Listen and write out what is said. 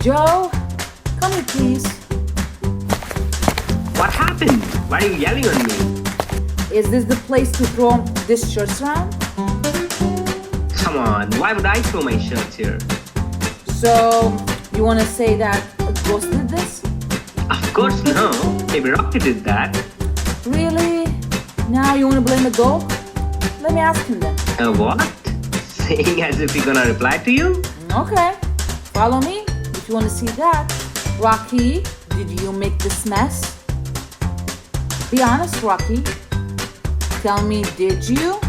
Joe, come here, please. What happened? Why are you yelling on me? Is this the place to throw this shirts around? Come on, why would I throw my shirts here? So, you want to say that a ghost did this? Of course no. Maybe Rocky did that. Really? Now you want to blame the dog? Let me ask him then. What? Saying as if he's gonna reply to you? Okay, follow me if you want to see that. Rocky, did you make this mess? Be honest, Rocky. Tell me, did you?